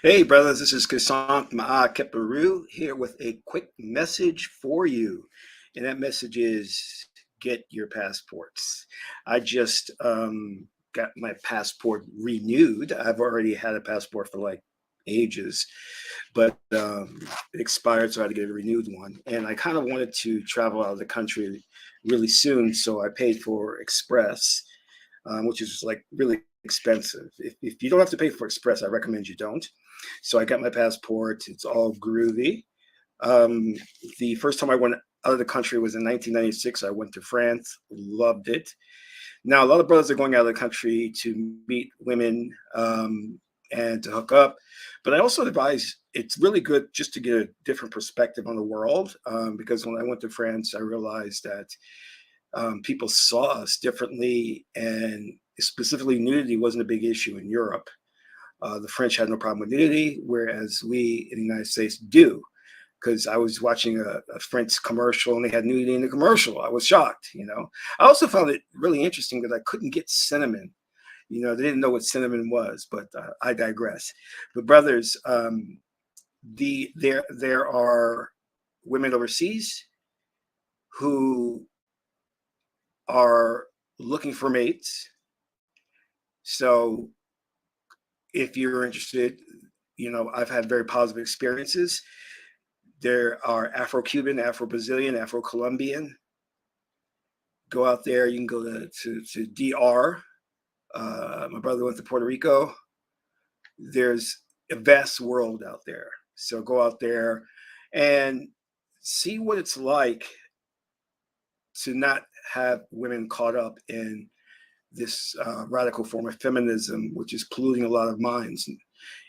Hey, brothers, this is Qesankh Keperu here with a quick message for you. And that message is get your passports. I just got my passport renewed. I've already had a passport for like ages, but it expired, so I had to get a renewed one. And I kind of wanted to travel out of the country really soon, so I paid for Express, which is like really expensive. If you don't have to pay for Express, I recommend you don't. So I got my passport. It's all groovy. Um, the first time I went out of the country was in 1996. I went to France, loved it. Now, a lot of brothers are going out of the country to meet women and to hook up. But I also advise it's really good just to get a different perspective on the world because when I went to France, I realized that people saw us differently, and specifically nudity wasn't a big issue in Europe. The French had no problem with nudity, whereas we in the United States do. Because I was watching a French commercial and they had nudity in the commercial. I was shocked. I also found it really interesting that I couldn't get cinnamon. They didn't know what cinnamon was, but I digress. But brothers, there are women overseas who are looking for mates. So if you're interested, I've had very positive experiences. There are Afro-Cuban, Afro-Brazilian, Afro-Colombian. Go out there. You can go to DR. My brother went to Puerto Rico. There's a vast world out there. So go out there and see what it's like to not have women caught up in this radical form of feminism, which is polluting a lot of minds.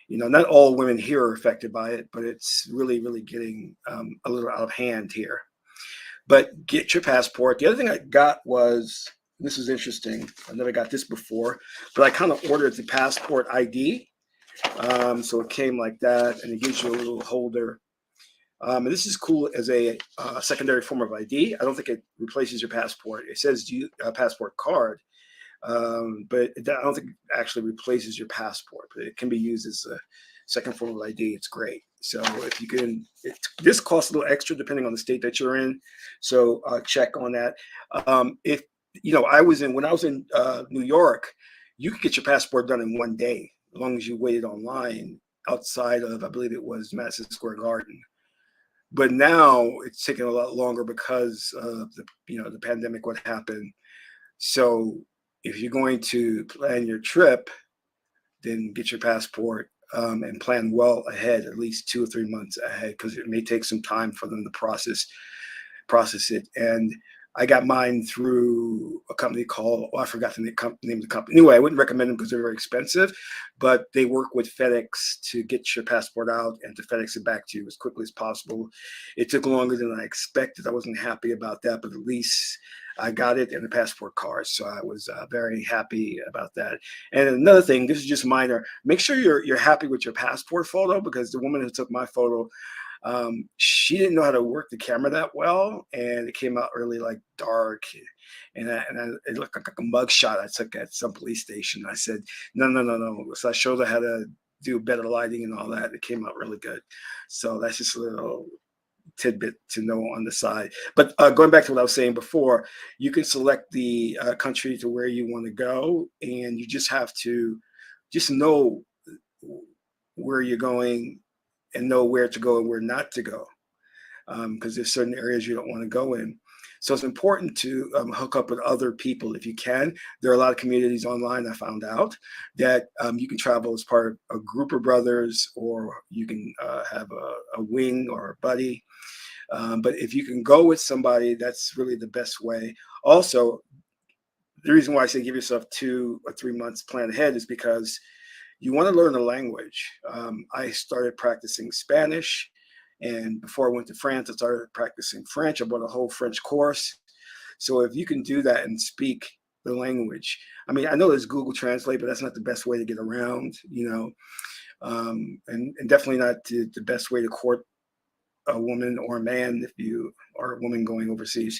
Not all women here are affected by it, but it's really, really getting a little out of hand here. But get your passport. The other thing I got was, this is interesting. I never got this before, but I kind of ordered the passport ID. So it came like that, and it gives you a little holder. And this is cool as a secondary form of ID. I don't think it replaces your passport. It says passport card, but I don't think it actually replaces your passport. But it can be used as a second form of ID. It's great. So if you can, this costs a little extra depending on the state that you're in. So check on that. If I was in when I was in New York, you could get your passport done in one day as long as you waited online outside of, I believe it was Madison Square Garden. But now it's taking a lot longer because of the pandemic, what happened. So if you're going to plan your trip, then get your passport and plan well ahead, at least 2 or 3 months ahead, because it may take some time for them to process it. And I got mine through a company called, I forgot the name of the company. Anyway, I wouldn't recommend them because they're very expensive, but they work with FedEx to get your passport out and to FedEx it back to you as quickly as possible. It took longer than I expected. I wasn't happy about that, but at least I got it and the passport card. So I was very happy about that. And another thing, this is just minor. Make sure you're happy with your passport photo, because the woman who took my photo, she didn't know how to work the camera that well, and it came out really like dark, and it looked like a mug shot I took at some police station. I said, no, no, no, no. So I showed her how to do better lighting and all that. It came out really good. So that's just a little tidbit to know on the side. But going back to what I was saying before, you can select the country to where you want to go, and you just have to just know where you're going and know where to go and where not to go, because there's certain areas you don't want to go in. So it's important to hook up with other people if you can. There are a lot of communities online, I found out, that you can travel as part of a group of brothers, or you can have a wing or a buddy. But if you can go with somebody, that's really the best way. Also, the reason why I say give yourself 2 or 3 months plan ahead is because you want to learn the language. I started practicing Spanish, and before I went to France, I started practicing French. I bought a whole French course. So if you can do that and speak the language, I mean, I know there's Google Translate, but that's not the best way to get around, and definitely not the best way to court a woman or a man if you are a woman going overseas.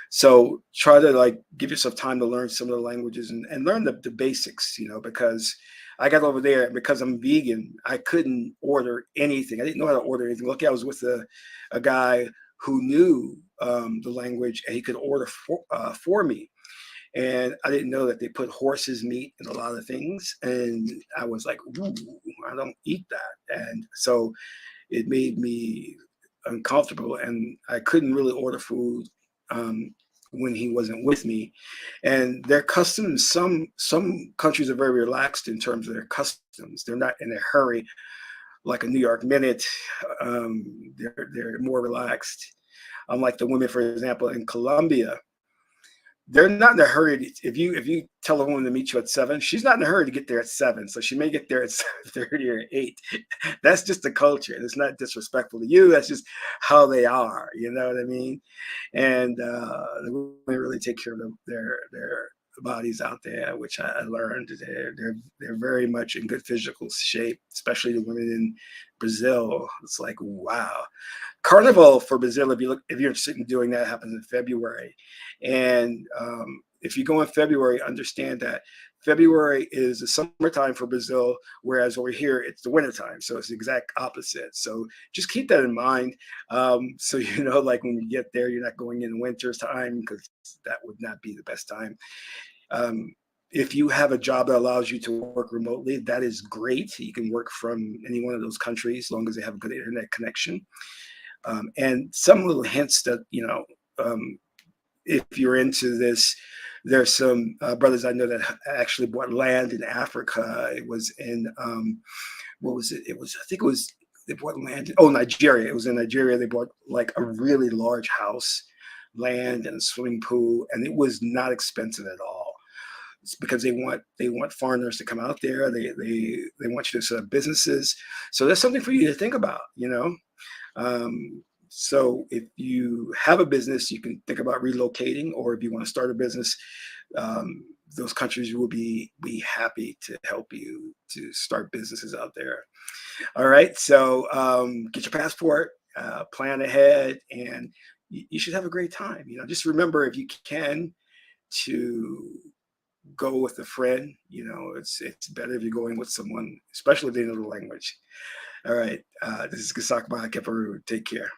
So try to like give yourself time to learn some of the languages and learn the basics, because I got over there and because I'm vegan, I couldn't order anything. I didn't know how to order anything. Lucky I was with a guy who knew the language and he could order for me. And I didn't know that they put horse's meat in a lot of things. And I was like, ooh, I don't eat that. And so it made me uncomfortable, and I couldn't really order food um, when he wasn't with me. And their customs, some countries are very relaxed in terms of their customs. They're not in a hurry like a New York minute. They're more relaxed. Unlike the women, for example, in Colombia, they're not in a hurry. If you tell a woman to meet you at 7, she's not in a hurry to get there at 7. So she may get there at 7:30 or 8. That's just the culture. It's not disrespectful to you. That's just how they are. You know what I mean? And the women really take care of their bodies out there, which I learned. They're very much in good physical shape, especially the women in Brazil. It's like wow. Carnival for Brazil, if you're interested in doing that, happens in February. And if you go in February, understand that February is the summertime for Brazil, whereas over here it's the wintertime. So it's the exact opposite. So just keep that in mind. So like when you get there, you're not going in winter's time because that would not be the best time. Um, if you have a job that allows you to work remotely, that is great. You can work from any one of those countries as long as they have a good internet connection. And some little hints that, um, if you're into this, there's some brothers I know that actually bought land in Africa. It was in, what was it? I think it was, they bought land, Nigeria. It was in Nigeria. They bought like a really large house, land and a swimming pool, and it was not expensive at all. It's because they want foreigners to come out there. They want you to set up businesses. So that's something for you to think about. So if you have a business, you can think about relocating, or if you want to start a business, um, those countries will be happy to help you to start businesses out there. All right, so get your passport, plan ahead, and you should have a great time. Just remember, if you can, to go with a friend. It's better if you're going with someone, especially if they know the language. All right, this is Qesankh. Take care.